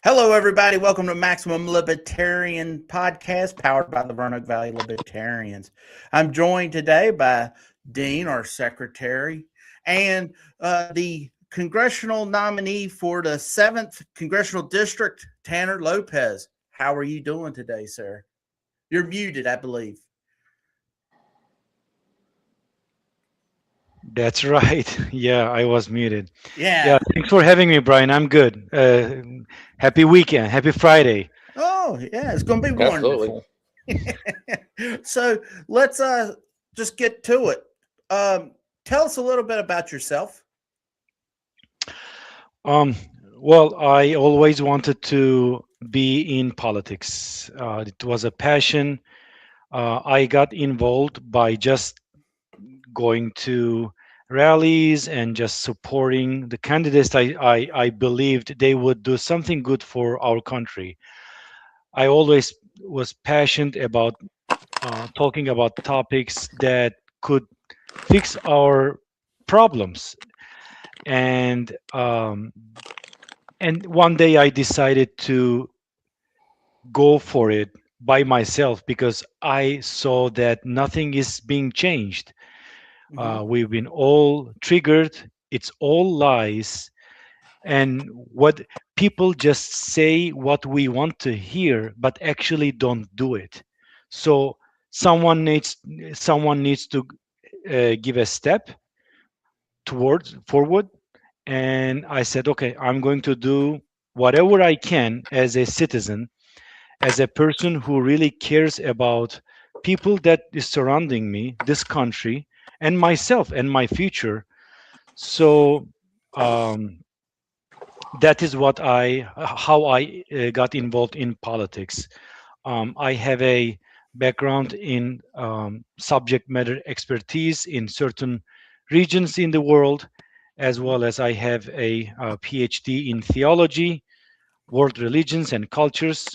Hello, everybody. Welcome to Maximum Libertarian Podcast, powered by the Roanoke Valley Libertarians. I'm joined today by Dean, our secretary, and the congressional nominee for the 7th Congressional District, Taner Lopez. How are you doing today, sir? You're muted, I believe. That's right. Yeah, I was muted. Yeah, Yeah. thanks for having me, Brian. I'm good. Happy weekend. Happy Friday. Oh, yeah. It's going to be Absolutely. wonderful. So let's just get to it. Tell us a little bit about yourself. Um, well, I always wanted to be in politics. It was a passion. I got involved by just going to rallies and just supporting the candidates. I believed they would do something good for our country. I always was passionate about talking about topics that could fix our problems. And one day I decided to go for it by myself because I saw that nothing is being changed. Mm-hmm. We've been all triggered. It's all lies. And what people just say what we want to hear, but actually don't do it. So someone needs someone needs to give a step towards forward, and I said, okay, I'm going to do whatever I can as a citizen, as a person who really cares about people that is surrounding me, this country, and myself and my future. So um, that is what I how I got involved in politics. I have a background in subject matter expertise in certain regions in the world, as well as I have a, PhD in theology, world religions, and cultures.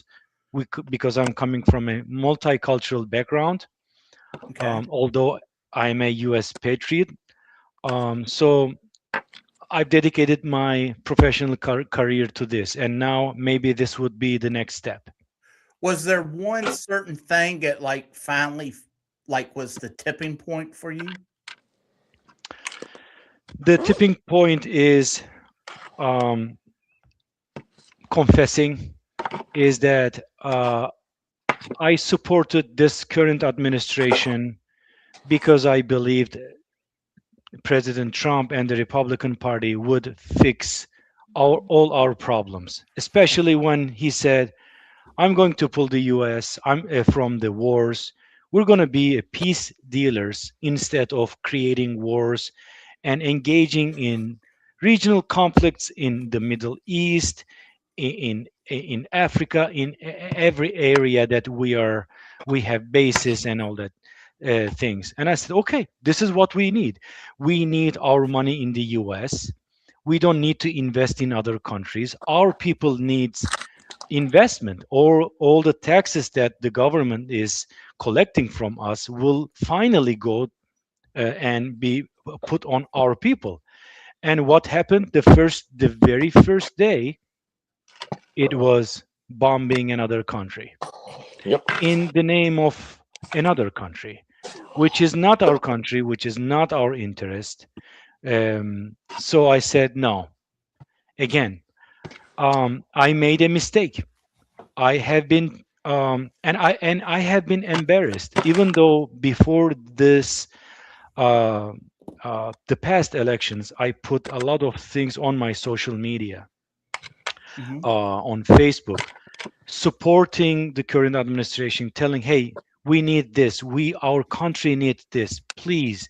Because I'm coming from a multicultural background, Okay. although I'm a U.S. patriot. So I've dedicated my professional career to this, and now maybe this would be the next step. Was there one certain thing that finally was the tipping point for you? The tipping point is um, confessing is that I supported this current administration because I believed President Trump and the Republican Party would fix all our problems, especially when he said, I'm going to pull the US from the wars. We're going to be a peace dealers instead of creating wars and engaging in regional conflicts in the Middle East, in Africa, in every area that we have bases and all that things. And I said, okay, this is what we need. We need our money in the US. We don't need to invest in other countries. Our people needs investment, or all the taxes that the government is collecting from us will finally go and be put on our people. And what happened the very first day, it was bombing another country Yep. in the name of another country, which is not our country, which is not our interest. So I said no. Again, I made a mistake. I have been and I have been embarrassed, even though before this uh, the past elections, I put a lot of things on my social media, Mm-hmm. on Facebook, supporting the current administration, telling, "Hey, we need this. Our country needs this. Please,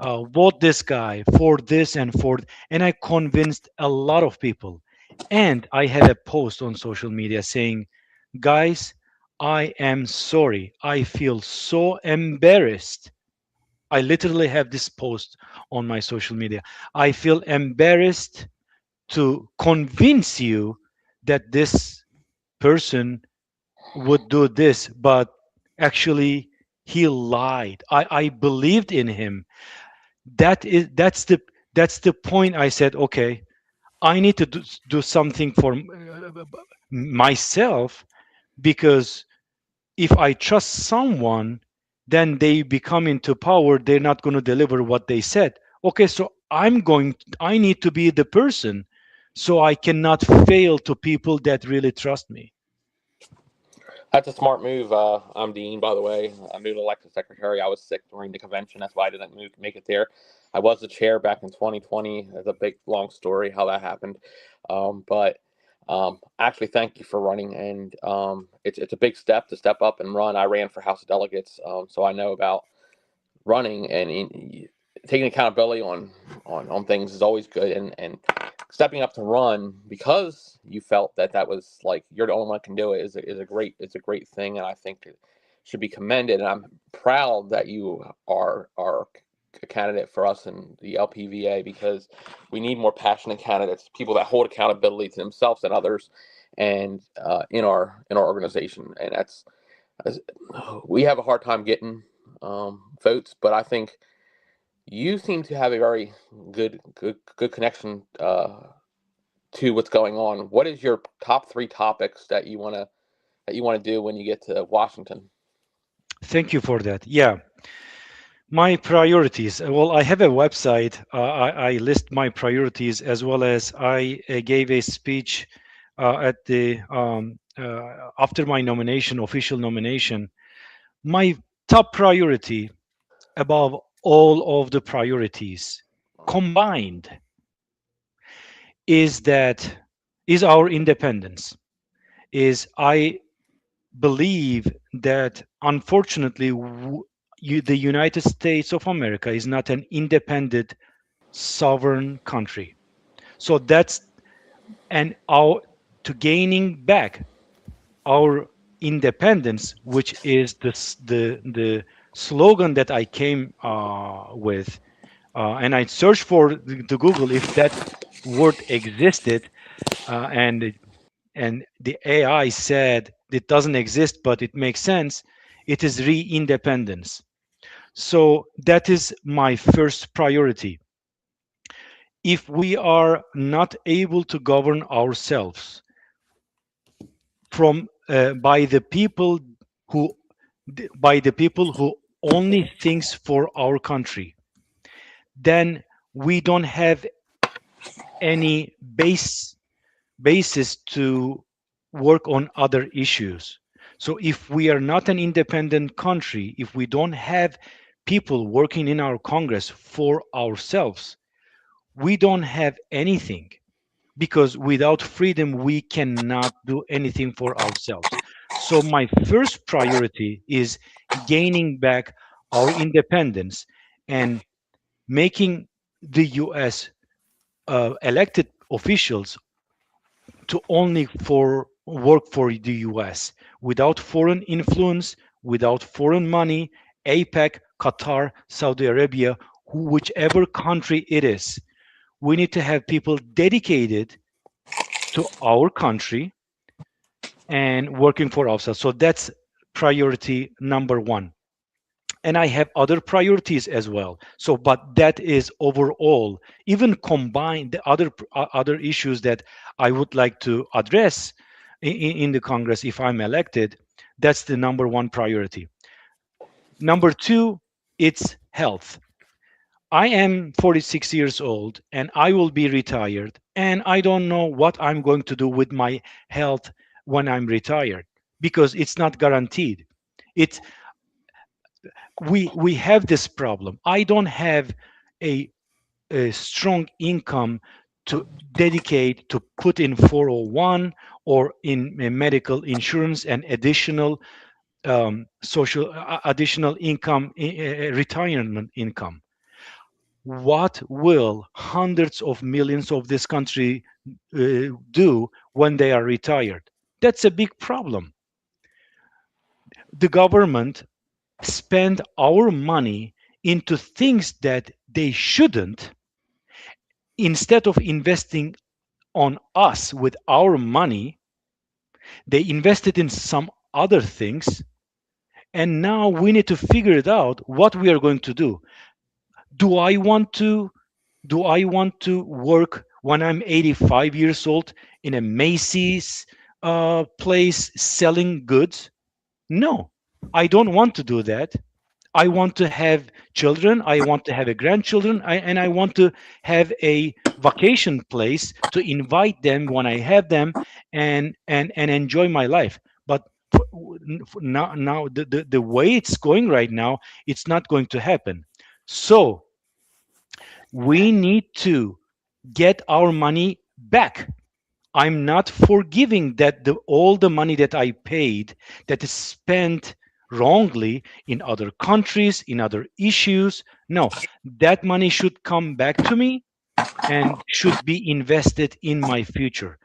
vote this guy for this and for." And I convinced a lot of people. And I had a post on social media saying, "Guys, I am sorry. I feel so embarrassed." I literally have this post on my social media. I feel embarrassed to convince you that this person would do this, but actually he lied. I believed in him. That's the point. I said, okay, I need to do something for myself, because if I trust someone, then they become into power, they're not going to deliver what they said. Okay, so I need to be the person, so I cannot fail to people that really trust me. That's a smart move. I'm Dean, by the way. I'm newly elected secretary. I was sick during the convention. That's why I didn't make it there. I was the chair back in 2020. It's a big, long story how that happened. But actually, thank you for running. And it's a big step to step up and run. I ran for House of Delegates, so I know about running and taking accountability on things is always good. And stepping up to run because you felt that was like you're the only one can do it is a great thing, and I think it should be commended. And I'm proud that you are a candidate for us in the LPVA, because we need more passionate candidates, people that hold accountability to themselves and others, and in our organization. And we have a hard time getting votes, but I think you seem to have a very good connection to what's going on. What is your top 3 topics that you want to do when you get to Washington? Thank you for that. Yeah, my priorities. Well, I have a website. I list my priorities, as well as I gave a speech at the after my nomination, official nomination. My top priority above all of the priorities combined is our independence. Is I believe that unfortunately the United States of America is not an independent sovereign country. So that's and our to gaining back our independence, which is the slogan that I came with, and I searched for the Google if that word existed, and the AI said it doesn't exist, but it makes sense. It is re-independence. So that is my first priority. If we are not able to govern ourselves from who by the people who only thinks for our country, then we don't have any basis to work on other issues. So if we are not an independent country, if we don't have people working in our Congress for ourselves, we don't have anything, because without freedom we cannot do anything for ourselves. So my first priority is gaining back our independence and making the US elected officials to only for work for the US, without foreign influence, without foreign money. APEC, Qatar, Saudi Arabia, whichever country it is, we need to have people dedicated to our country and working for ourselves. So that's priority number one. And I have other priorities as well. So, but that is overall. Even combine the other issues that I would like to address in the Congress if I'm elected. That's the number one priority. Number two, it's health. I am 46 years old and I will be retired, and I don't know what I'm going to do with my health when I'm retired, because it's not guaranteed. It's we have this problem. I don't have a, a strong income to dedicate to put in 401 or in medical insurance and additional additional income, retirement income. What will hundreds of millions of this country do when they are retired? That's a big problem. The government spend our money into things that they shouldn't. Instead of investing on us with our money, they invested in some other things, and now we need to figure it out what we are going to do. Do I want to do i want to work when I'm 85 years old in a Macy's place selling goods? No, I don't want to do that. I want to have children. I want to have a grandchildren, and I want to have a vacation place to invite them when I have them, and enjoy my life. But now the way it's going right now, it's not going to happen. So we need to get our money back. I'm not forgiving that all the money that I paid that is spent wrongly in other countries, in other issues. No, that money should come back to me and should be invested in my future.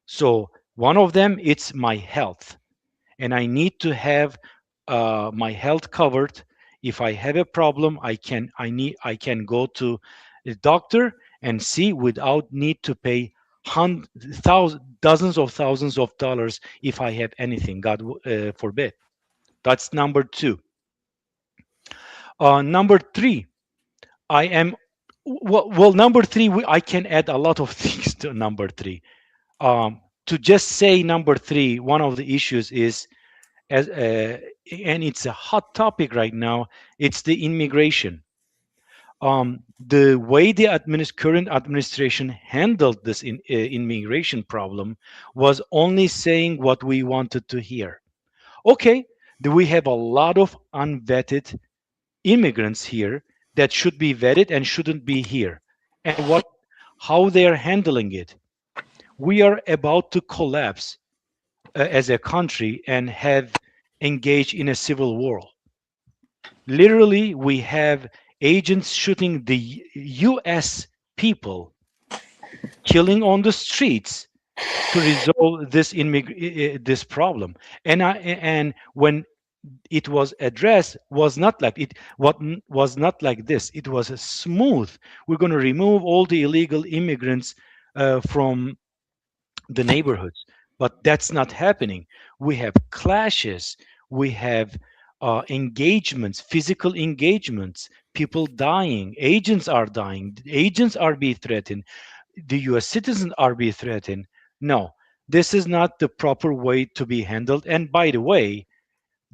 So one of them, it's my health, and I need to have my health covered. If I have a problem, I can go to a doctor and see without need to pay dozens of thousands of dollars if I have anything. God forbid. That's number two. Number three, I am well. Number three, I can add a lot of things to number three. To just say number three, one of the issues is as and it's a hot topic right now. It's the immigration. The way the current administration handled this immigration problem was only saying what we wanted to hear. Okay, we have a lot of unvetted immigrants here that should be vetted and shouldn't be here, and how they are handling it. We are about to collapse as a country and have engaged in a civil war. Literally, we have agents shooting the US people, killing on the streets to resolve this problem. And when it was addressed, was not like it what was not like this. It was a smooth. We're going to remove all the illegal immigrants from the neighborhoods, but that's not happening. We have clashes, we have engagements, physical engagements, people dying, agents are dying, agents are being threatened, the US citizens are being threatened. No, this is not the proper way to be handled. And by the way,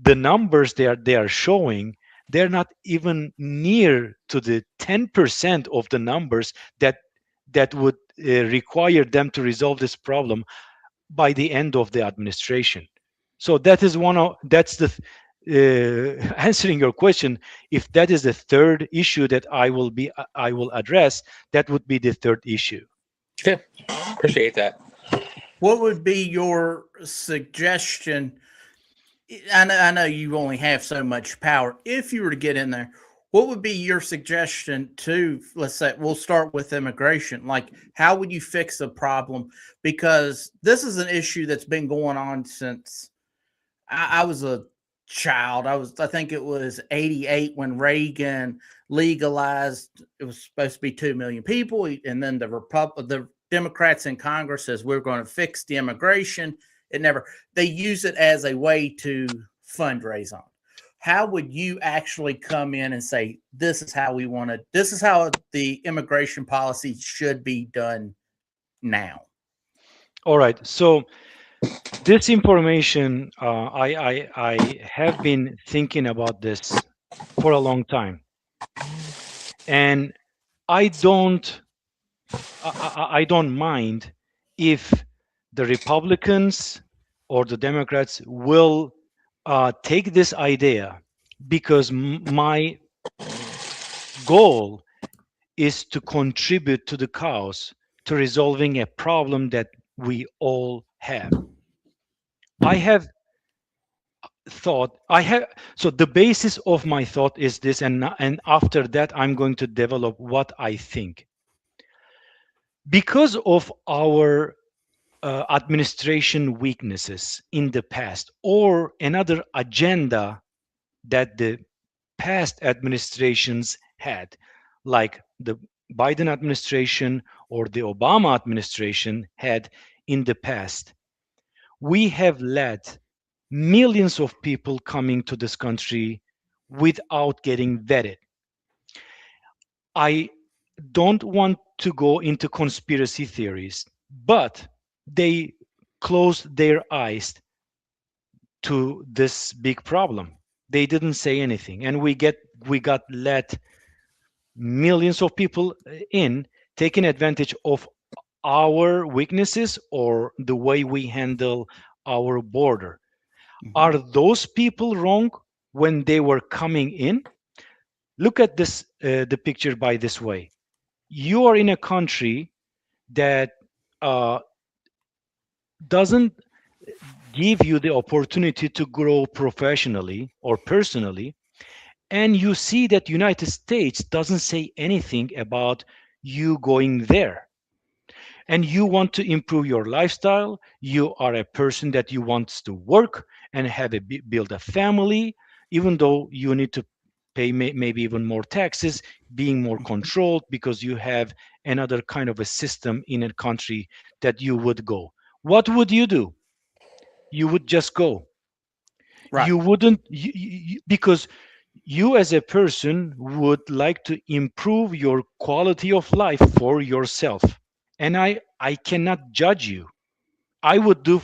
the numbers they are showing, they're not even near to the 10% of the numbers that would require them to resolve this problem by the end of the administration. So that is that's the answering your question. If that is the third issue that I will address, that would be the third issue. Yeah, appreciate that. What would be your suggestion? I know you only have so much power. If you were to get in there, what would be your suggestion to, let's say, we'll start with immigration. Like, how would you fix the problem? Because this is an issue that's been going on since I was a child. I think it was 88 when Reagan legalized. It was supposed to be 2 million people. And then the Democrats in Congress says, we're going to fix the immigration. It never, they use it as a way to fundraise on. How would you actually come in and say, this is how this is how the immigration policy should be done now? All right. So this information, I have been thinking about this for a long time. And I don't mind if the Republicans or the Democrats will take this idea, because my goal is to contribute to the cause, to resolving a problem that we all have. So the basis of my thought is this, and after that I'm going to develop what I think. Because of our administration weaknesses in the past, or another agenda that the past administrations had, like the Biden administration or the Obama administration had in the past, we have led millions of people coming to this country without getting vetted. I don't want to go into conspiracy theories, but they closed their eyes to this big problem. They didn't say anything, and we got let millions of people in, taking advantage of our weaknesses or the way we handle our border. Mhm. Are those people wrong when they were coming in? Look at this, the picture by this way. You are in a country that uh, doesn't give you the opportunity to grow professionally or personally, and you see that United States doesn't say anything about you going there, and you want to improve your lifestyle. You are a person that you wants to work and have build a family, even though you need to pay maybe even more taxes, being more Mhm. controlled because you have another kind of a system in a country that you would go. What would you do? You would just go. Right. You wouldn't, because you as a person would like to improve your quality of life for yourself, and I cannot judge you. I would do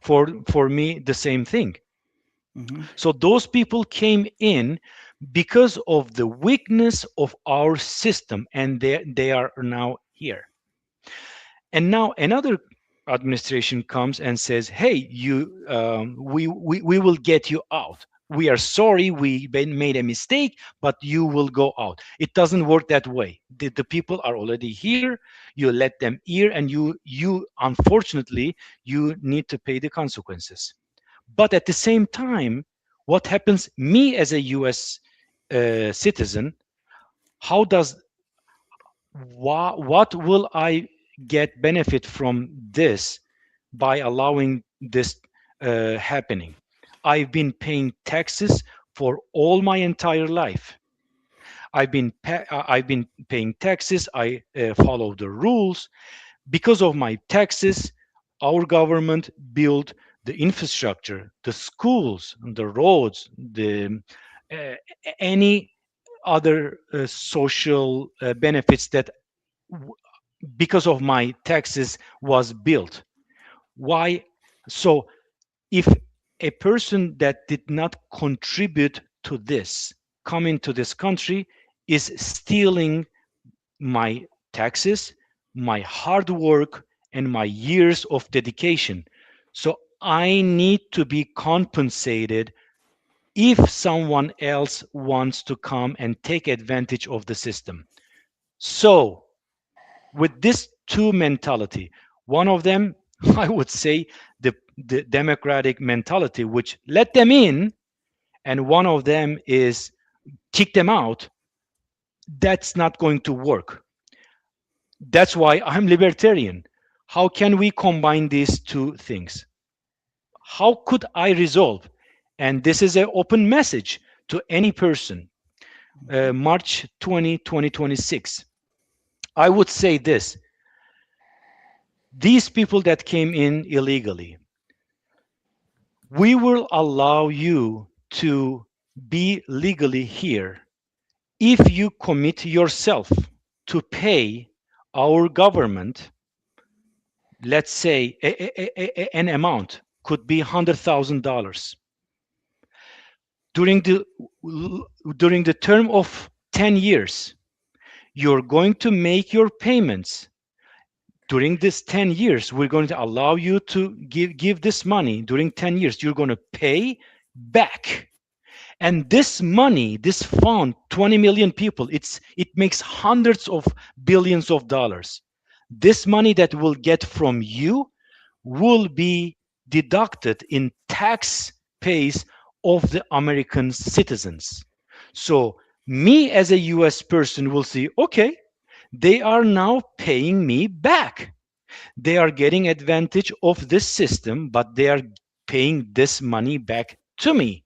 for me the same thing. Mhm. So those people came in because of the weakness of our system, and they are now here. And now another administration comes and says, hey, we will get you out. We are sorry, we made a mistake, but you will go out. It doesn't work that way. The people are already here. You let them here, and you unfortunately you need to pay the consequences. But at the same time, what happens, me as a US citizen, how does what will I get benefit from this by allowing this happening? I've been paying taxes for all my entire life. I've been paying taxes. I follow the rules. Because of my taxes, our government built the infrastructure, the schools, the roads, the uh, any other social benefits that because of my taxes was built. Why? So if a person that did not contribute to this come into this country is stealing my taxes, my hard work, and my years of dedication. So I need to be compensated if someone else wants to come and take advantage of the system. So with this two mentality, one of them, I would say, the democratic mentality, which let them in, and one of them is kick them out. That's not going to work. That's why I'm libertarian. How can we combine these two things? How could I resolve? And this is an open message to any person. March 20, 2026. I would say this: these people that came in illegally, we will allow you to be legally here if you commit yourself to pay our government, let's say an amount, could be $100,000 during the term of 10 years. You're going to make your payments during this 10 years. We're going to allow you to give this money during 10 years. You're going to pay back. And this money, this fund, 20 million people, it makes hundreds of billions of dollars. This money that we'll get from you will be deducted in tax pays of the American citizens. So me as a US person will see, okay, they are now paying me back. They are getting advantage of this system, but they are paying this money back to me.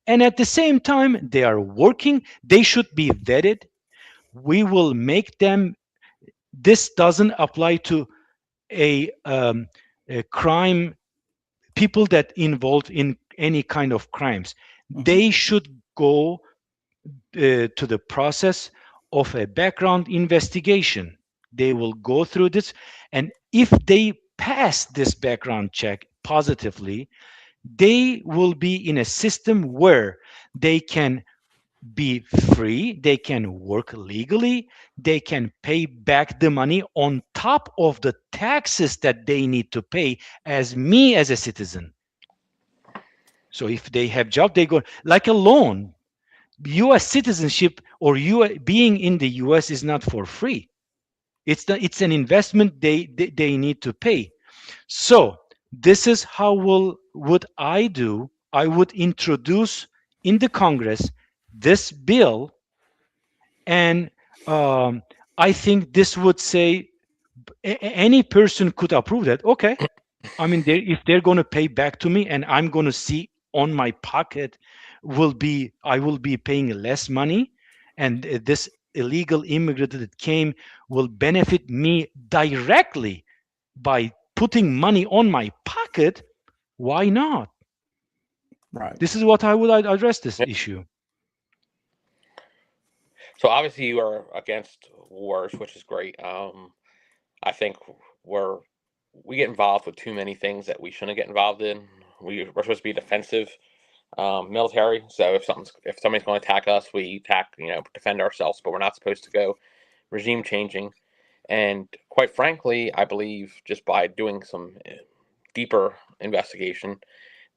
And at the same time, they are working. They should be vetted. We will make them. This doesn't apply to a crime, people that involved in any kind of crimes. Mhm. They should go to the process of a background investigation. They will go through this, and if they pass this background check positively, they will be in a system where they can be free, they can work legally, they can pay back the money on top of the taxes that they need to pay as me as a citizen. So if they have job, they go like a loan. US citizenship or you being in the US is not for free. It's an investment they need to pay. So this is how would I do. I would introduce in the Congress this bill, and I think this would say any person could approve that. Okay, I mean, if they're going to pay back to me, and I'm going to see on my pocket I will be paying less money, and this illegal immigrant that came will benefit me directly by putting money on my pocket. Why not? Right. This is what I would address this issue. So obviously you are against wars, which is great. I think we get involved with too many things that we shouldn't get involved in. We're supposed to be defensive military. So if somebody's going to attack us, we attack, defend ourselves. But we're not supposed to go regime changing. And quite frankly, I believe just by doing some deeper investigation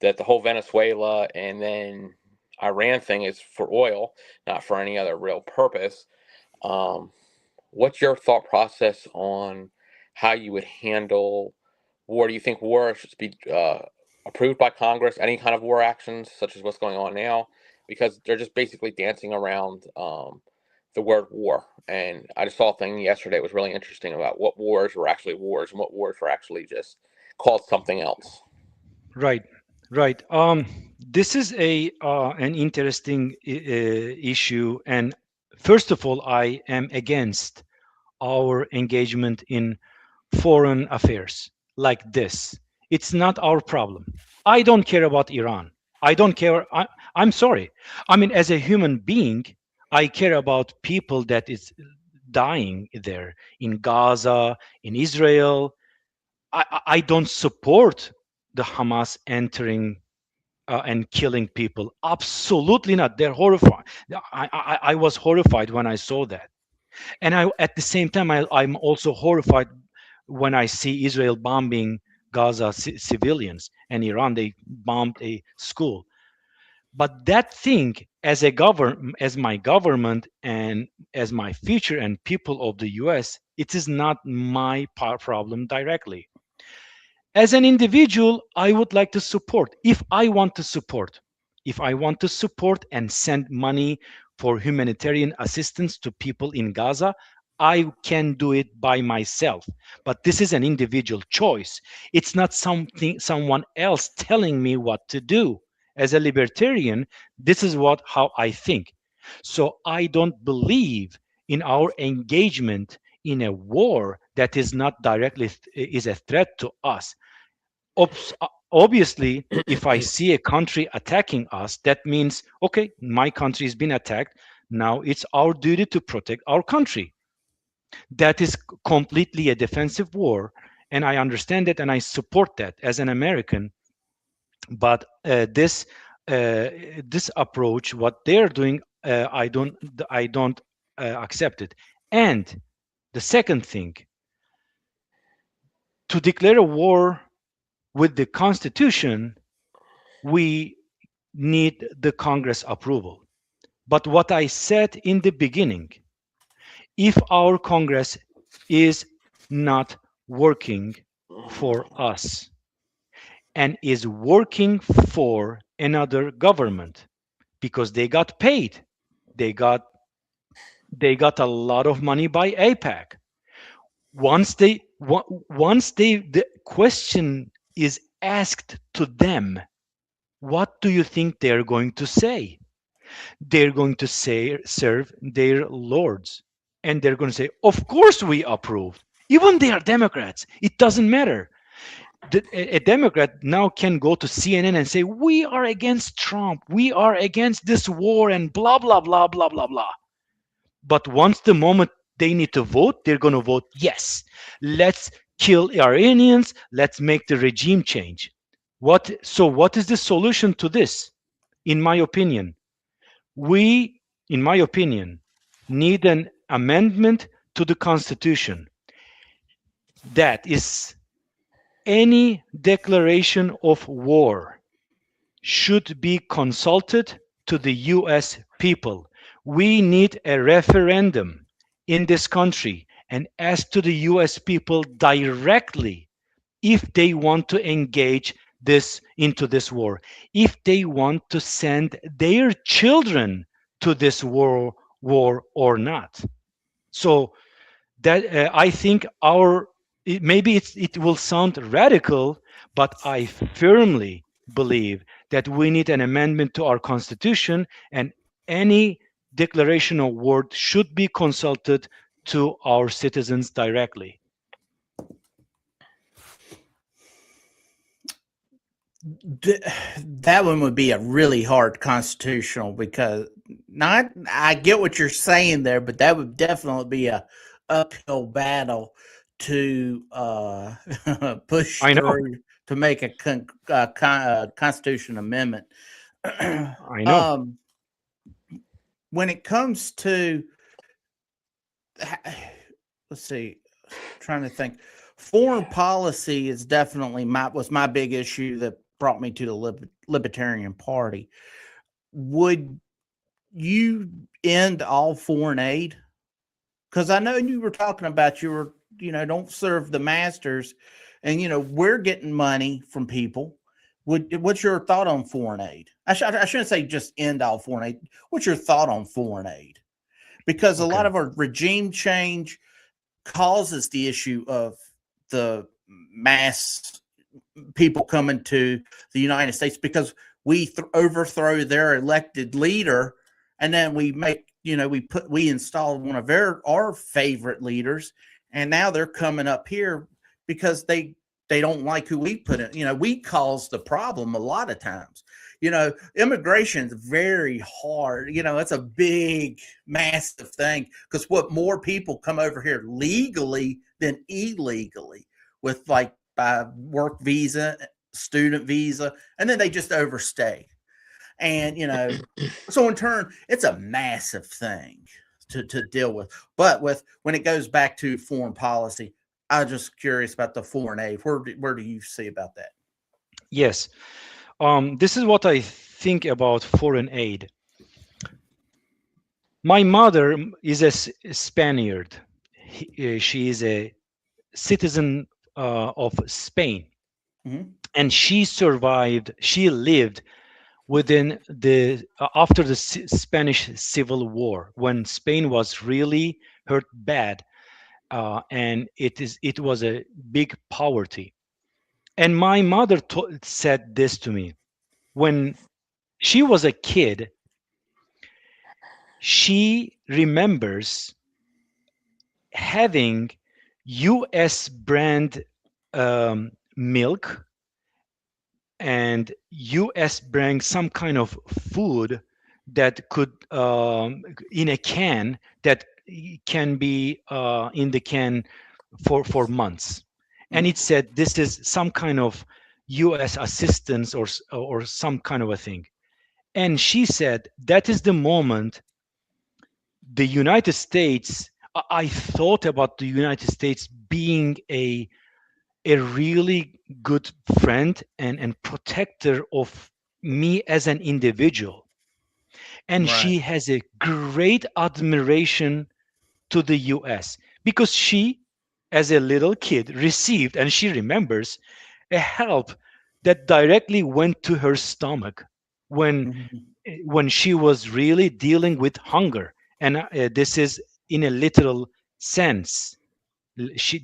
that the whole Venezuela and then Iran thing is for oil, not for any other real purpose. What's your thought process on how you would handle war? Do you think war should be approved by Congress, any kind of war actions, such as what's going on now? Because they're just basically dancing around the word war. And I just saw a thing yesterday that was really interesting about what wars were actually wars and what wars were actually just called something else. Right. This is an interesting issue, and first of all, I am against our engagement in foreign affairs like this. It's not our problem. I don't care about Iran. I don't care. I'm sorry. I mean, as a human being, I care about people that is dying there in Gaza, in Israel. I don't support the Hamas entering and killing people. Absolutely not. They're horrified. I was horrified when I saw that. And at the same time, I'm also horrified when I see Israel bombing Gaza civilians, and Iran, they bombed a school. But that thing, as my government and as my future and people of the US, it is not my problem directly. As an individual, I would like to support. If I want to support and send money for humanitarian assistance to people in Gaza, I can do it by myself. But this is an individual choice. It's not someone else telling me what to do. As a libertarian, this is how I think. So I don't believe in our engagement in a war that is not directly is a threat to us. Obviously, if I see a country attacking us, that means, okay, my country has been attacked. Now it's our duty to protect our country. That is completely a defensive war, and I understand it and I support that as an American. But this approach, what they're doing, I don't accept it. And the second thing, to declare a war with the Constitution, we need the Congress approval. But what I said in the beginning, if our Congress is not working for us and is working for another government because they got paid, they got a lot of money by AIPAC. Once the question is asked to them, what do you think they're going to say? They're going to serve their lords, and they're going to say, of course we approve. Even they are Democrats, it doesn't matter. A Democrat now can go to CNN and say, we are against Trump, we are against this war, and blah blah blah blah blah blah. But once the moment they need to vote, they're going to vote yes. Let's kill Iranians, let's make the regime change. What is the solution to this? In my opinion, we, in my opinion, need an amendment to the Constitution that is any declaration of war should be consulted to the US people. We need a referendum in this country and ask to the US people directly if they want to engage into this war, if they want to send their children to this war or not. So that I think maybe it will sound radical, but I firmly believe that we need an amendment to our constitution, and any declaration of war should be consulted to our citizens directly. That one would be a really hard constitutional, because I get what you're saying there, but that would definitely be a uphill battle to push through to make a constitution amendment. I know. When it comes to, let's see, trying to think, foreign policy is definitely was my big issue that brought me to the Libertarian Party. Would you end all foreign aid? Because I know you were talking about don't serve the masters, and we're getting money from people. What's your thought on foreign aid? I shouldn't say just end all foreign aid. What's your thought on foreign aid? Because a lot of our regime change causes the issue of the mass people coming to the United States, because we overthrow their elected leader, and then we make we install one of our favorite leaders, and now they're coming up here because they don't like who we put in. We cause the problem a lot of times. Immigration is very hard. It's a big, massive thing, because more people come over here legally than illegally, with by work visa, student visa, and then they just overstay. And, so in turn, it's a massive thing to deal with. But when it goes back to foreign policy, I'm just curious about the foreign aid. Where do you see about that? Yes. This is what I think about foreign aid. My mother is a Spaniard. She is a citizen of Spain. Mm-hmm. And she lived within after the Spanish Civil War, when Spain was really hurt bad, and it was a big poverty. And my mother said this to me. When she was a kid, she remembers having US brand milk and US brand some kind of food that could in a can that can be in the can for months. And it said this is some kind of US assistance or some kind of a thing. And she said that is the moment the United States, I thought about the United States being a really good friend and protector of me as an individual. And right. She has a great admiration to the US because she, as a little kid, received, and she remembers, a help that directly went to her stomach when she was really dealing with hunger. And this is in a literal sense.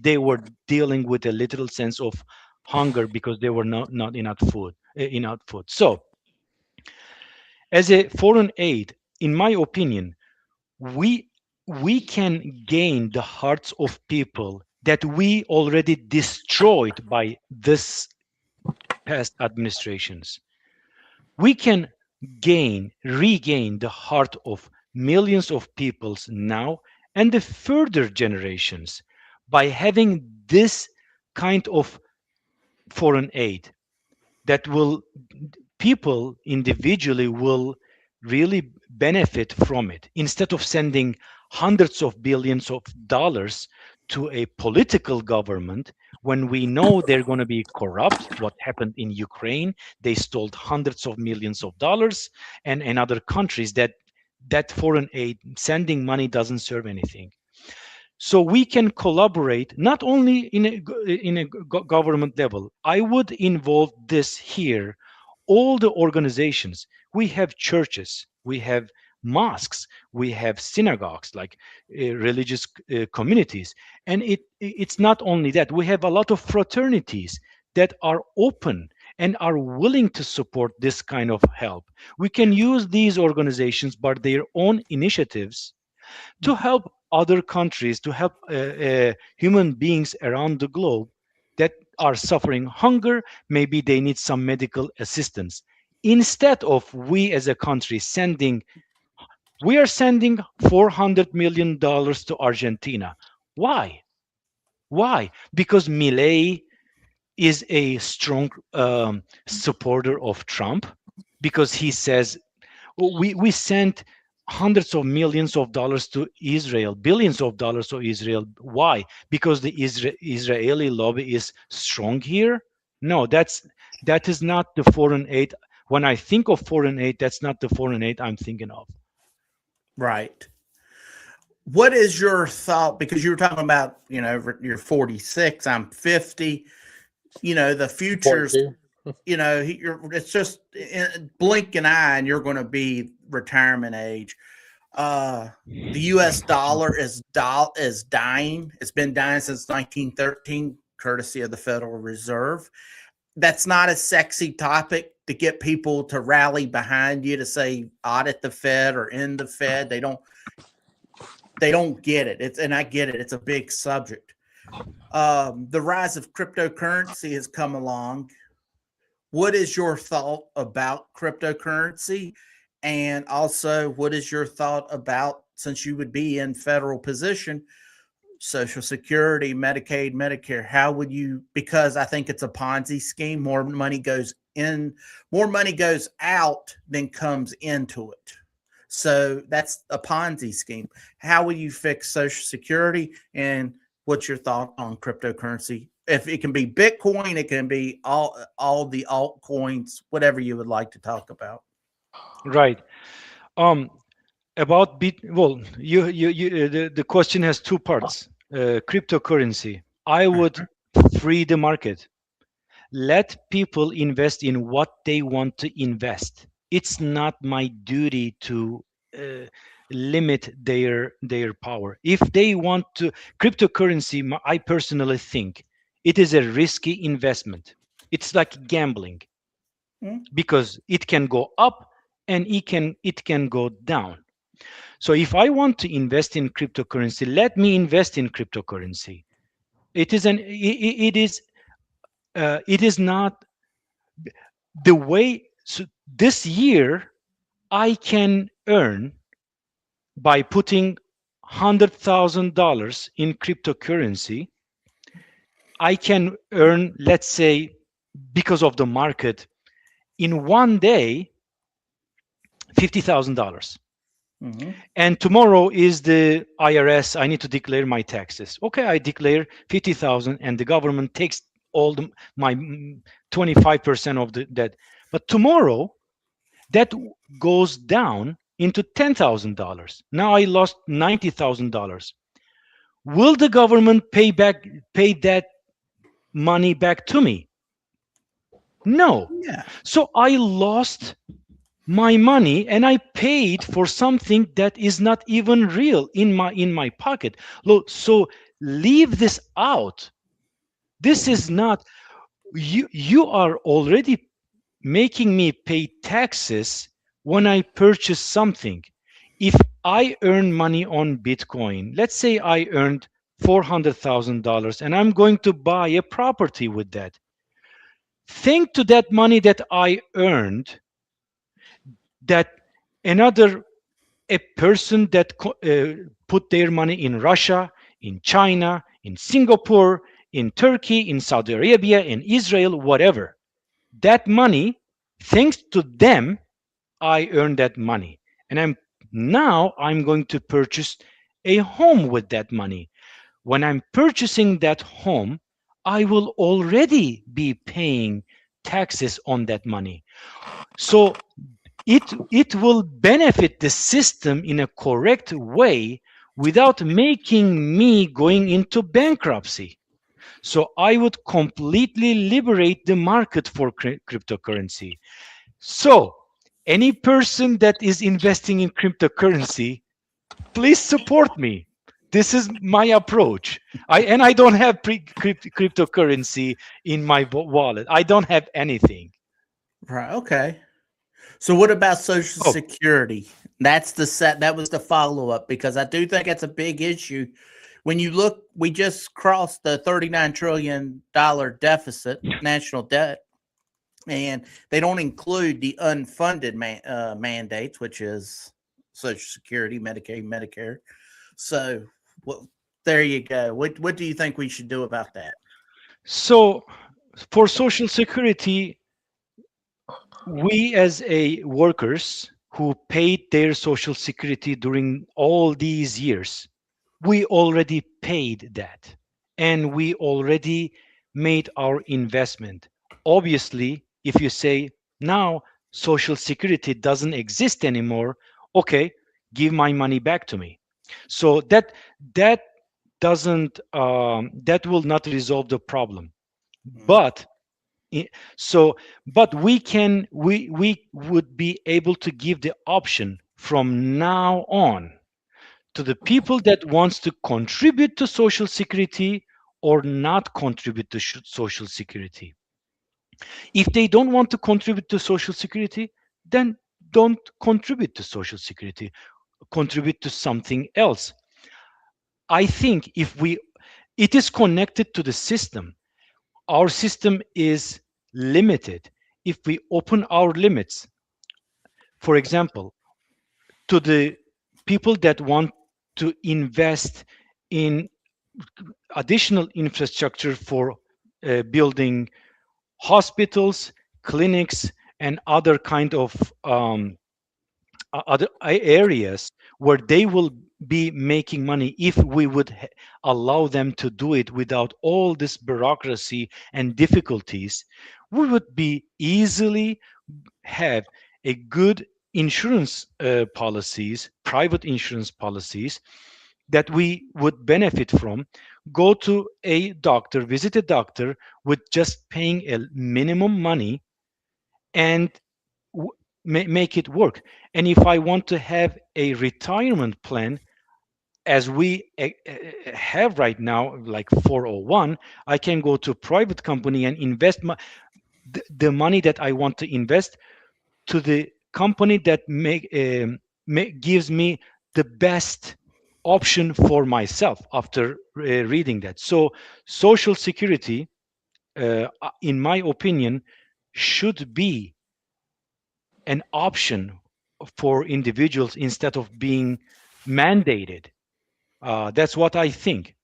They were dealing with a literal sense of hunger because they were not enough food. So, as a foreign aid, in my opinion, we can gain the hearts of people that we already destroyed by this past administrations. We can regain the heart of millions of peoples now and the further generations by having this kind of foreign aid that will, people individually will really benefit from it, instead of sending hundreds of billions of dollars to a political government when we know they're going to be corrupt. What happened in Ukraine, they stole hundreds of millions of dollars, and in other countries, that foreign aid, sending money, doesn't serve anything. So we can collaborate not only in a government level. I would involve this here, all the organizations. We have churches, we have mosques, we have synagogues, like religious communities, and it's not only that. We have a lot of fraternities that are open and are willing to support this kind of help. We can use these organizations by their own initiatives to help other countries, to help human beings around the globe that are suffering hunger. Maybe they need some medical assistance. Instead of we as a country we are sending $400 million to Argentina. Why? Why? Because Milei is a strong supporter of Trump, because he says we sent hundreds of millions of dollars to Israel, billions of dollars to Israel. Why? Because the Israeli lobby is strong here? No, that is not the foreign aid. When I think of foreign aid, that's not the foreign aid I'm thinking of. Right. What is your thought? Because you were talking about, you're 46, I'm 50. The future's, 42. it's just blink an eye and you're going to be retirement age. The U.S. dollar is dying. It's been dying since 1913, courtesy of the Federal Reserve. That's not a sexy topic to get people to rally behind you to say audit the Fed or end the Fed. They don't get it. And I get it. It's a big subject. The rise of cryptocurrency has come along. What is your thought about cryptocurrency? And also, what is your thought about, since you would be in federal position, Social Security, Medicaid, Medicare? How would you, because I think it's a Ponzi scheme. More money goes in, more money goes out than comes into it. So that's a Ponzi scheme. How will you fix Social Security? And what's your thought on cryptocurrency? If it can be Bitcoin, it can be all the altcoins, whatever you would like to talk about. Right. About the question has two parts. Cryptocurrency. I would free the market. Let people invest in what they want to invest. It's not my duty to limit their power. If they want to, cryptocurrency, I personally think it is a risky investment. It's like gambling, because it can go up and it can go down. So if I want to invest in cryptocurrency, let me invest in cryptocurrency. It is not the way. So this year I can earn, by putting $100,000 in cryptocurrency, I can earn, let's say, because of the market, in one day, $50,000. And tomorrow is the IRS. I need to declare my taxes. Okay, I declare 50,000, and the government takes all my 25% of that. But tomorrow, that goes down into $10,000. Now I lost $90,000. Will the government pay that money back to me? No. Yeah. So I lost my money, and I paid for something that is not even real in my pocket. So leave this out. This is not, you are already making me pay taxes when I purchase something. If I earn money on Bitcoin, let's say I earned $400,000 and I'm going to buy a property with that. Think to that money that I earned, that a person that put their money in Russia, in China, in Singapore, in Turkey, in Saudi Arabia, in Israel, whatever. That money, thanks to them, I earned that money. And I'm going to purchase a home with that money. When I'm purchasing that home, I will already be paying taxes on that money. So it will benefit the system in a correct way without making me going into bankruptcy. So I would completely liberate the market for cryptocurrency. So any person that is investing in cryptocurrency, please support me. This is my approach. I don't have cryptocurrency in my wallet. I don't have anything. Right. Okay. So what about Social Oh. Security? That's that was the follow-up, because I do think it's a big issue. When you look, we just crossed the $39 trillion deficit, national debt, and they don't include the unfunded mandates, which is Social Security, Medicaid, Medicare. So there you go. What do you think we should do about that? So for Social Security, we as a workers who paid their Social Security during all these years, we already paid that, and we already made our investment. Obviously, if you say now Social Security doesn't exist anymore, okay, give my money back to me. So that doesn't that will not resolve the problem. But but we would be able to give the option from now on to the people that wants to contribute to Social Security or not contribute to Social Security. If they don't want to contribute to Social Security, then don't contribute to Social Security. Contribute to something else. I think it is connected to the system. Our system is limited. If we open our limits, for example, to the people that want to invest in additional infrastructure for building hospitals, clinics, and other kind of other areas where they will be making money, if we would allow them to do it without all this bureaucracy and difficulties, we would be easily have a good insurance policies, private insurance policies that we would benefit from. Go to a doctor, visit a doctor with just paying a minimum money, and make it work. And if I want to have a retirement plan, as we have right now, like 401, I can go to a private company and invest the money that I want to invest to the company that gives me the best option for myself after reading that. So Social Security, in my opinion, should be an option for individuals instead of being mandated. That's what I think.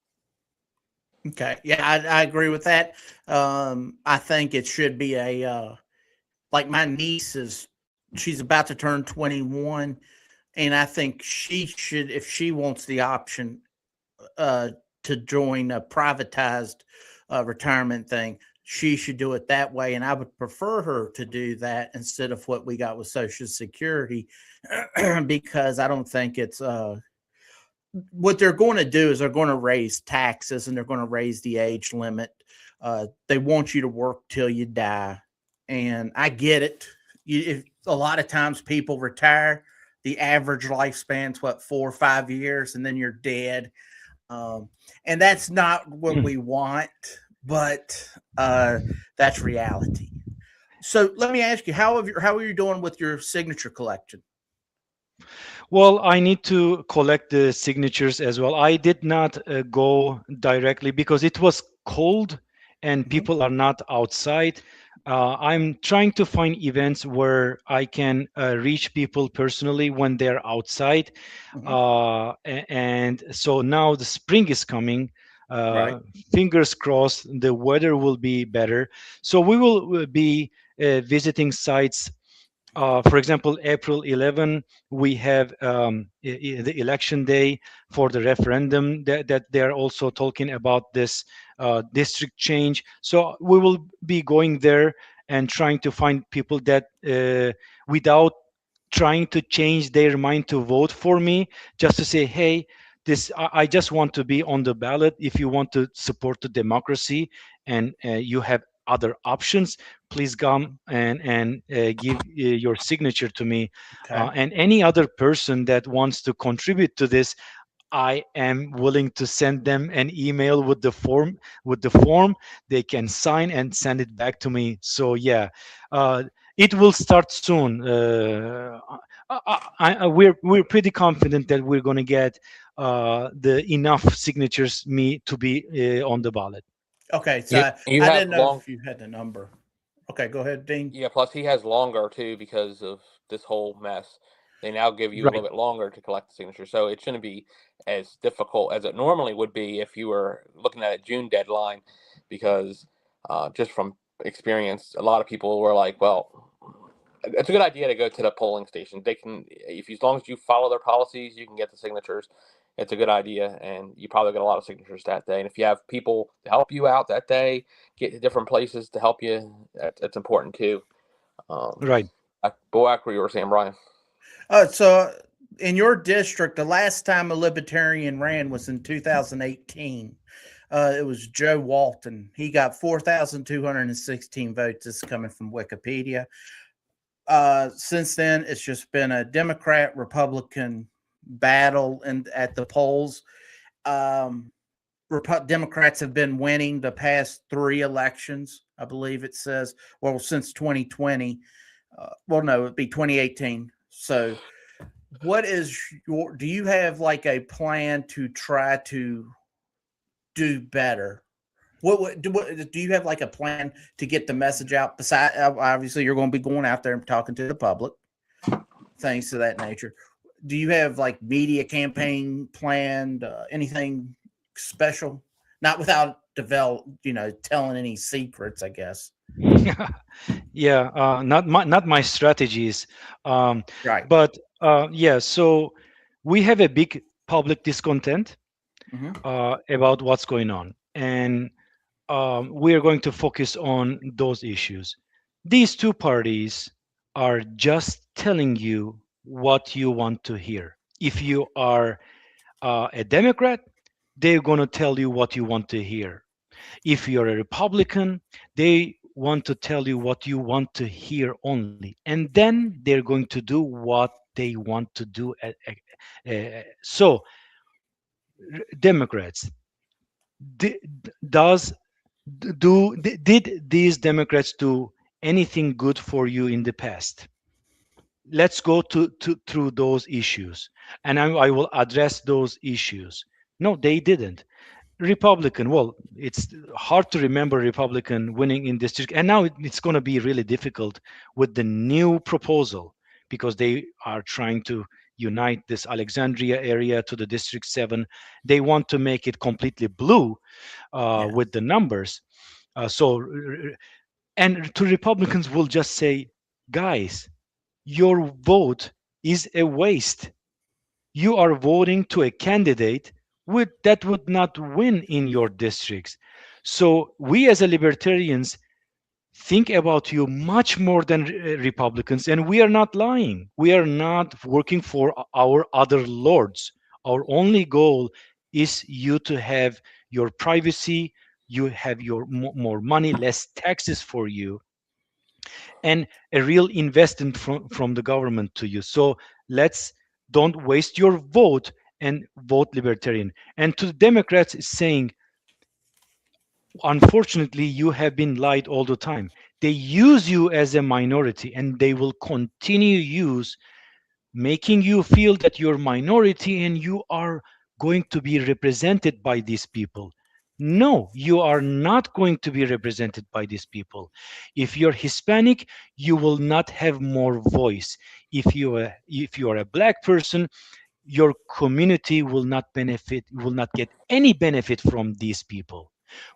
Okay. Yeah, I agree with that. I think it should be like my niece she's about to turn 21, and I think she should, if she wants the option to join a privatized retirement thing, she should do it that way. And I would prefer her to do that instead of what we got with Social Security, because I don't think it's what they're going to do is they're going to raise taxes, and they're going to raise the age limit. They want you to work till you die. And I get it. A lot of times people retire, the average lifespan's 4 or 5 years, and then you're dead. And that's not what we want, but that's reality. So let me ask you, how are you doing with your signature collection? Well, I need to collect the signatures as well. I did not go directly because it was cold and people are not outside. I'm trying to find events where I can reach people personally when they're outside. And so now the spring is coming. Right. Fingers crossed, the weather will be better. So we will be visiting sites. For example, April 11, we have the election day for the referendum that they're also talking about this district change. So we will be going there and trying to find people that without trying to change their mind to vote for me, just to say, hey, this I just want to be on the ballot. If you want to support the democracy and you have other options, please come and give your signature to me. Okay. And any other person that wants to contribute to this, I am willing to send them an email with the form. They can sign and send it back to me. So yeah, uh, it will start soon. We're pretty confident that we're going to get the enough signatures me to be on the ballot. Okay. So You I have didn't know long. if you had the number. Okay, go ahead, Dean. Yeah, plus he has longer too because of this whole mess. They now give you a Right. little bit longer to collect the signature, so it shouldn't be as difficult as it normally would be if you were looking at a June deadline, because just from experience, a lot of people were like, "Well, it's a good idea to go to the polling station. They can, if as long as you follow their policies, you can get the signatures. It's a good idea, and you probably get a lot of signatures that day. And if you have people to help you out that day, get to different places to help you, that's important too." Um, Right. Back where you were saying, Brian. So in your district, the last time a libertarian ran was in 2018. It was Joe Walton. He got 4,216 votes. This is coming from Wikipedia. Since then, it's just been a Democrat Republican battle at the polls. Democrats have been winning the past 3 elections, I believe it says. Well, since 2020. Well, no, it'd be 2018. So, do you have like a plan to try to do better? What do you have like a plan to get the message out? Besides, obviously, you're going to be going out there and talking to the public, things of that nature. Do you have like media campaign planned? Anything special? Not without telling any secrets, I guess. Yeah, not my strategies, Right. but yeah. So we have a big public discontent Mm-hmm. about what's going on, and we are going to focus on those issues. These two parties are just telling you what you want to hear. If you are a Democrat, they're going to tell you what you want to hear. If you're a Republican, they want to tell you what you want to hear only. And then they're going to do what they want to do. So, Democrats, di- does did these Democrats do anything good for you in the past? Let's go through those issues, and I will address those issues. No, they didn't. Republican, well, it's hard to remember Republican winning in district, and now it's going to be really difficult with the new proposal because they are trying to unite this Alexandria area to the District 7. They want to make it completely blue Yeah. with the numbers. And to Republicans, will just say, guys, your vote is a waste. You are voting to a candidate that would not win in your districts. So we as a libertarians think about you much more than Republicans, and we are not lying. We are not working for our other lords. Our only goal is you to have your privacy, you have your more money, less taxes for you, and a real investment from the government to you. So let's don't waste your vote and vote libertarian. And to the Democrats is saying, unfortunately, you have been lied all the time. They use you as a minority, and they will continue use making you feel that you're minority and you are going to be represented by these people. No, you are not going to be represented by these people. If you're Hispanic, you will not have more voice. If you are a black person, your community will not get any benefit from these people.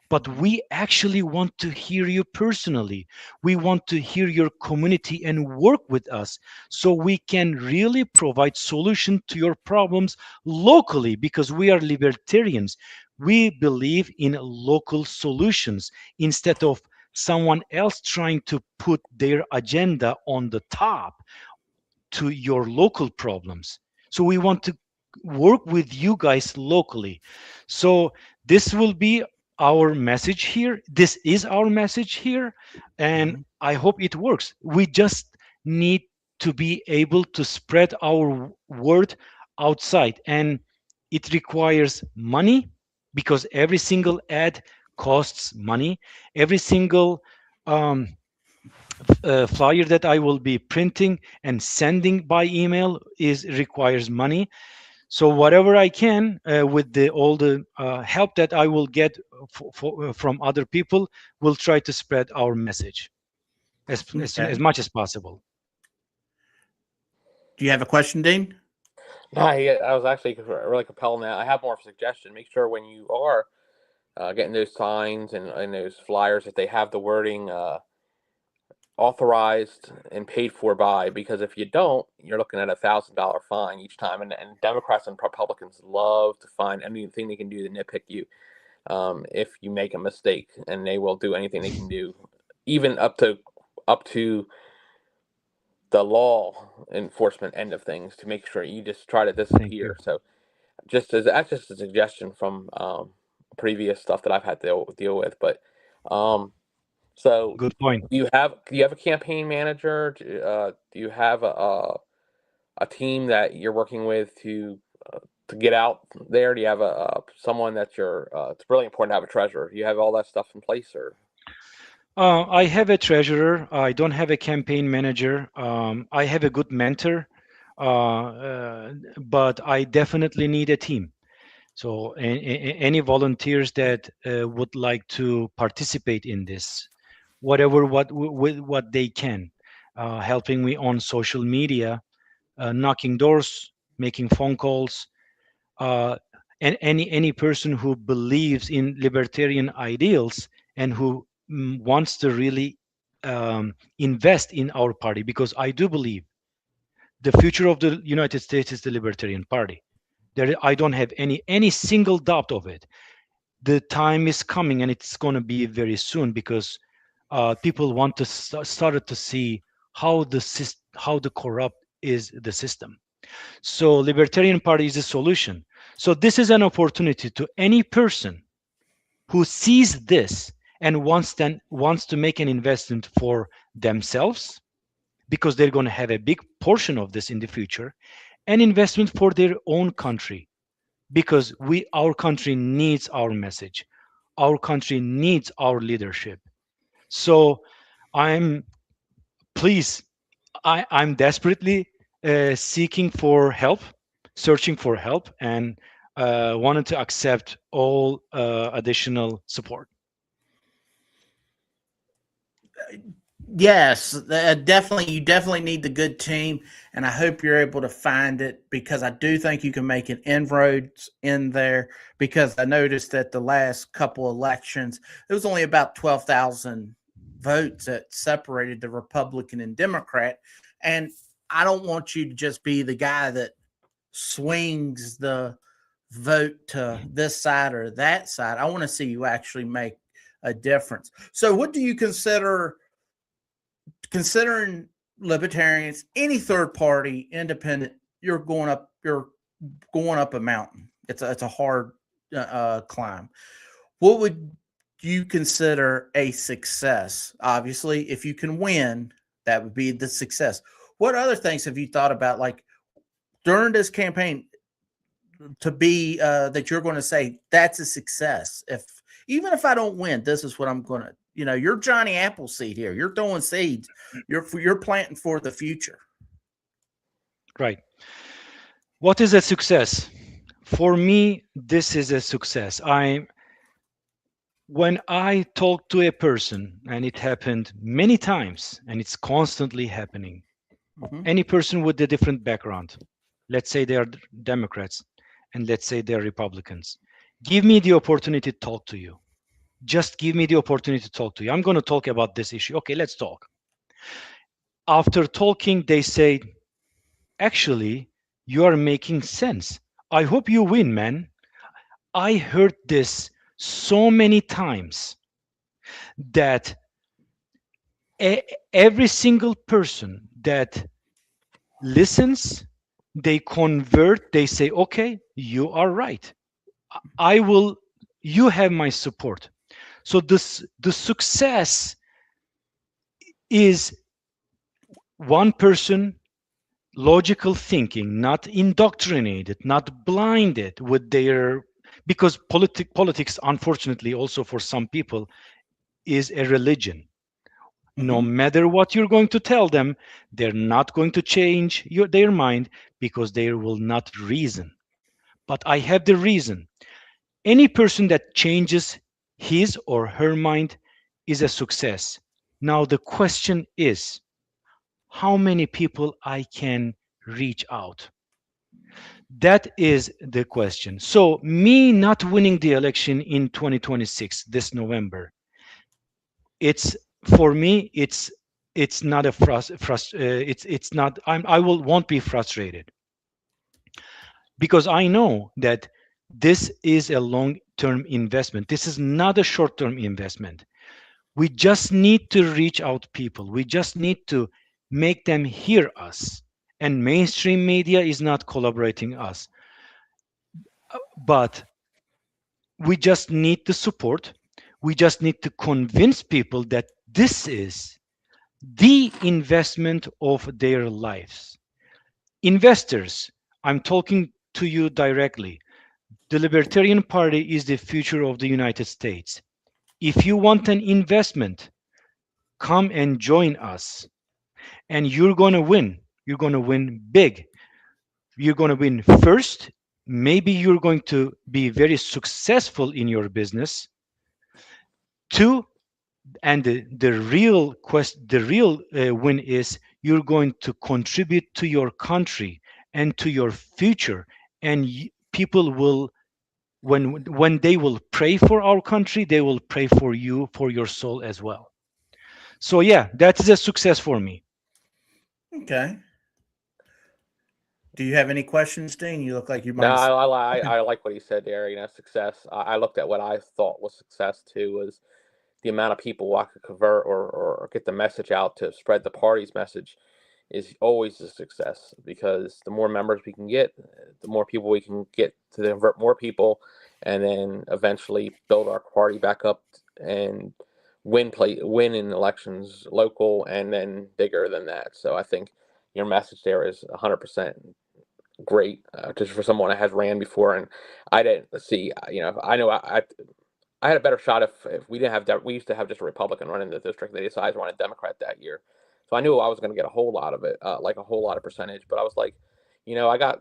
But we actually want to hear you personally. We want to hear your community and work with us so we can really provide solution to your problems locally, because we are libertarians. We believe in local solutions instead of someone else trying to put their agenda on the top to your local problems. So we want to work with you guys locally. So this will be our message here. This is our message here. And Mhm. I hope it works. We just need to be able to spread our word outside. And it requires money, because every single ad costs money. Every single flyer that I will be printing and sending by email is requires money. So whatever I can, with the all the help that I will get from other people, will try to spread our message as Okay. much as possible. Do you have a question, Dean? No, I was actually really compelled now. I have more of a suggestion. Make sure when you are getting those signs and those flyers that they have the wording authorized and paid for by, because if you don't, you're looking at $1,000 fine each time. And Democrats and Republicans love to find anything they can do to nitpick you if you make a mistake, and they will do anything they can do, even up to the law enforcement end of things, to make sure you just try to Thank you. disappear. So that's just a suggestion from previous stuff that I've had to deal with. But so Good point. do you have a campaign manager? Do you have a team that you're working with to get out there? Do you have someone that it's really important to have a treasurer. Do you have all that stuff in place, or? I have a treasurer. I don't have a campaign manager. I have a good mentor, but I definitely need a team. So any volunteers that would like to participate in this, whatever with what they can, helping me on social media, knocking doors, making phone calls, uh, and any person who believes in libertarian ideals and who wants to really invest in our party, because I do believe the future of the United States is the Libertarian Party. I don't have any single doubt of it. The time is coming, and it's going to be very soon, because people want to start to see how the corrupt is the system. So Libertarian Party is a solution. So this is an opportunity to any person who sees this and wants to make an investment for themselves, because they're going to have a big portion of this in the future, an investment for their own country, because our country needs our message. Our country needs our leadership. So I'm please, I'm desperately seeking for help, searching for help, and wanted to accept all additional support. Yes, definitely. You definitely need the good team, and I hope you're able to find it, because I do think you can make an inroads in there. Because I noticed that the last couple elections, there was only about 12,000 votes that separated the Republican and Democrat, and I don't want you to just be the guy that swings the vote to this side or that side. I want to see you actually make a difference. So, what do you considering libertarians, any third party, independent, you're going up a mountain. It's a hard climb. What would you consider a success? Obviously, if you can win, that would be the success. What other things have you thought about, like during this campaign, to be that you're going to say that's a success? Even if I don't win, this is what I'm going to. You're Johnny Appleseed here. You're throwing seeds. You're planting for the future. Right. What is a success? For me, this is a success. When I talk to a person, and it happened many times, and it's constantly happening, Mm-hmm. any person with a different background, let's say they are Democrats, and let's say they're Republicans. Give me the opportunity to talk to you. Just give me the opportunity to talk to you. I'm going to talk about this issue. Okay, let's talk. After talking, they say, actually, you are making sense. I hope you win, man. I heard this so many times that every single person that listens, they convert, they say, okay, you are right. I will, you have my support. So the success is one person, logical thinking, not indoctrinated, not blinded with their, because politics, unfortunately, also for some people, is a religion. No matter what you're going to tell them, they're not going to change their mind because they will not reason. But I have the reason. Any person that changes his or her mind is a success. Now the question is, how many people I can reach out? That is the question. So me not winning the election in 2026 this November, it's, for me, it's not a it's not, I won't be frustrated, because I know that this is a long-term investment. This is not a short-term investment. We just need to reach out people. We just need to make them hear us. And mainstream media is not collaborating us. But we just need the support. We just need to convince people that this is the investment of their lives. Investors, I'm talking to you directly. The Libertarian Party is the future of the United States. If you want an investment, come and join us. And you're going to win. You're going to win big. You're going to win first. Maybe you're going to be very successful in your business. Two, and the real win is you're going to contribute to your country and to your future. And people will, when they will pray for our country, they will pray for you, for your soul as well. So yeah, that is a success for me. Okay. Do you have any questions, Dean? You look like you might. No, I like what he said there. You know, success. I looked at what I thought was success too, was the amount of people I could convert or get the message out to spread the party's message is always a success, because the more members we can get, the more people we can get to convert more people, and then eventually build our party back up and win in elections, local and then bigger than that. So I think your message there is 100% great, just for someone that has ran before. And I didn't see, you know, I know I had a better shot if we didn't have, we used to have just a Republican running the district. They decided to run a Democrat that year. So I knew I was going to get a whole lot of it, like a whole lot of percentage. But I was like, you know, I got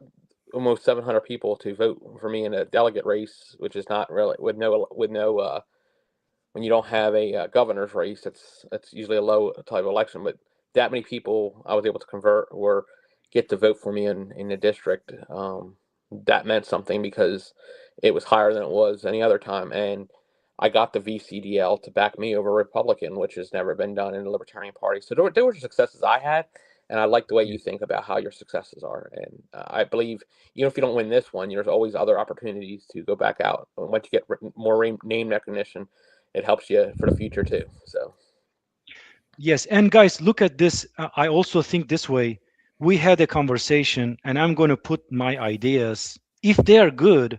almost 700 people to vote for me in a delegate race, which is not really with no when you don't have a governor's race, it's usually a low type of election. But that many people I was able to convert or get to vote for me in the district. That meant something, because it was higher than it was any other time. And I got the VCDL to back me over a Republican, which has never been done in the Libertarian Party. So there were successes I had, and I like the way you think about how your successes are. And I believe, even if you don't win this one, there's always other opportunities to go back out. And once you get more name recognition, it helps you for the future too. So yes, and guys, look at this. I also think this way. We had a conversation, and I'm going to put my ideas, if they are good,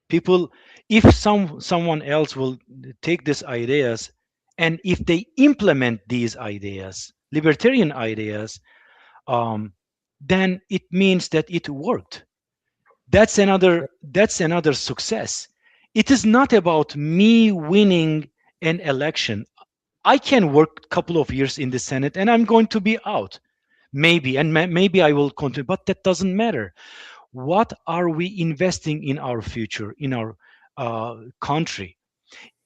people, if someone else will take these ideas, and if they implement these ideas, libertarian ideas, then it means that it worked. That's another success. It is not about me winning an election. I can work a couple of years in the Senate and I'm going to be out. Maybe, and maybe I will continue, but that doesn't matter. What are we investing in our future, in our country?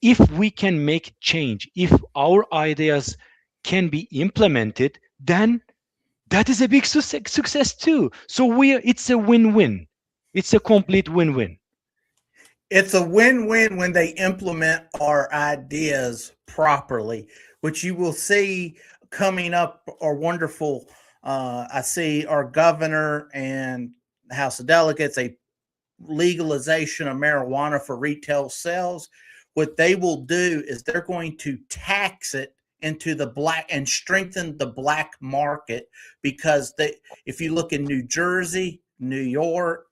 If we can make change, if our ideas can be implemented, then that is a big success too. So it's a win-win. It's a complete win-win. It's a win-win when they implement our ideas properly, which you will see coming up are wonderful. I see our governor and House of Delegates, a legalization of marijuana for retail sales. What they will do is they're going to tax it into the black and strengthen the black market, because if you look in New Jersey, New York,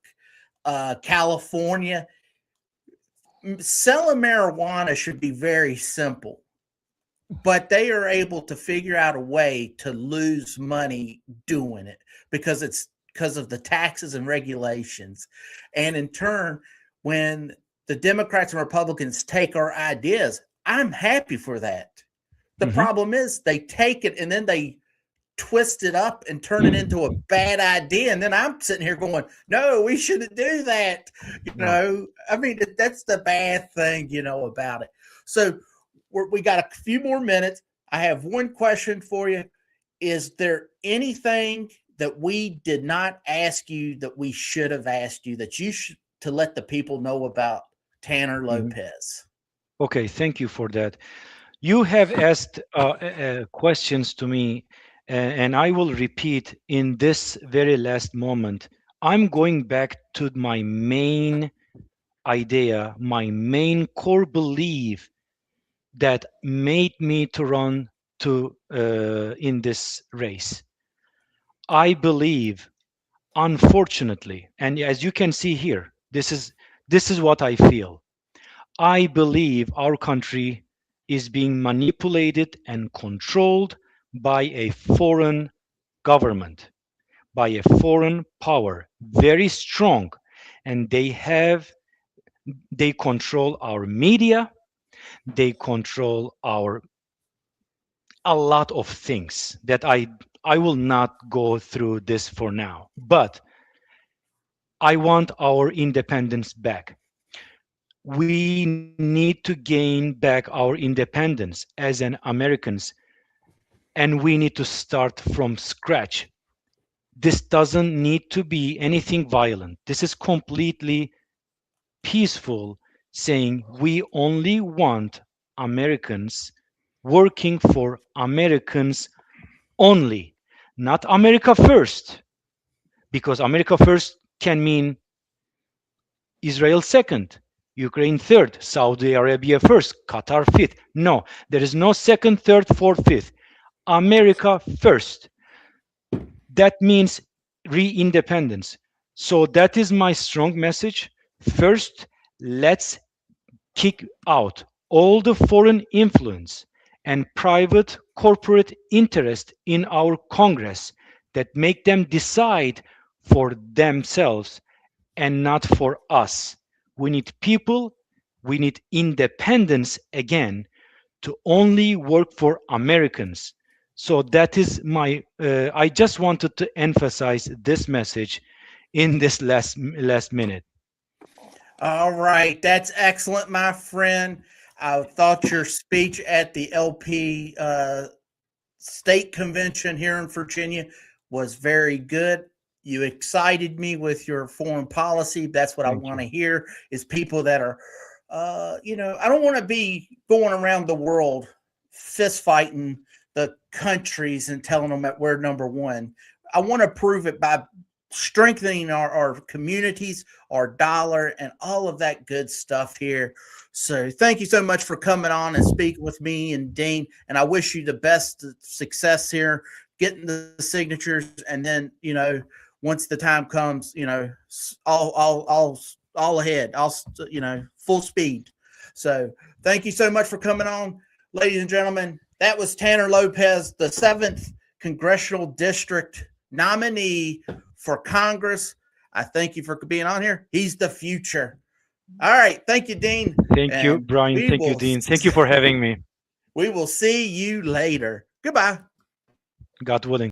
California, selling marijuana should be very simple, but they are able to figure out a way to lose money doing it because of the taxes and regulations. And in turn, when the Democrats and Republicans take our ideas, I'm happy for that. The problem is they take it and then they twist it up and turn it into a bad idea. And then I'm sitting here going, no, we shouldn't do that. I mean, that's the bad thing, about it. So we got a few more minutes. I have one question for you. Is there anything that we did not ask you that we should have asked you that you should to let the people know about Taner Lopez? Okay, thank you for that. You have asked questions to me, and I will repeat in this very last moment. I'm going back to my main idea, my main core belief that made me to run in this race. I believe, unfortunately, and as you can see here, this is what I feel. I believe our country is being manipulated and controlled by a foreign government, by a foreign power, very strong, and they control our media, they control a lot of things that I will not go through this for now, but I want our independence back. We need to gain back our independence as an Americans, and we need to start from scratch. This doesn't need to be anything violent. This is completely peaceful, saying we only want Americans working for Americans only, not America first, because America first can mean Israel second, Ukraine third, Saudi Arabia first, Qatar fifth. No, there is no second, third, fourth, fifth. America first. That means re-independence. So that is my strong message. First, let's kick out all the foreign influence and private corporate interest in our Congress that make them decide for themselves and not for us. We need people, we need independence again to only work for Americans. So that is I just wanted to emphasize this message in this last minute. All right. That's excellent, my friend. I thought your speech at the LP state convention here in Virginia was very good. You excited me with your foreign policy. That's what I want to hear, is people that are, I don't want to be going around the world fist fighting the countries and telling them that we're number one. I want to prove it by strengthening our communities, our dollar, and all of that good stuff here. So thank you so much for coming on and speaking with me and Dean. And I wish you the best success here, getting the signatures. And then, once the time comes, all ahead, full speed. So thank you so much for coming on, ladies and gentlemen. That was Taner Lopez, the 7th Congressional District nominee for Congress. I thank you for being on here. He's the future. All right. Thank you, Dean. Thank you, Brian. Thank you, Dean. Thank you for having me. We will see you later. Goodbye. God willing.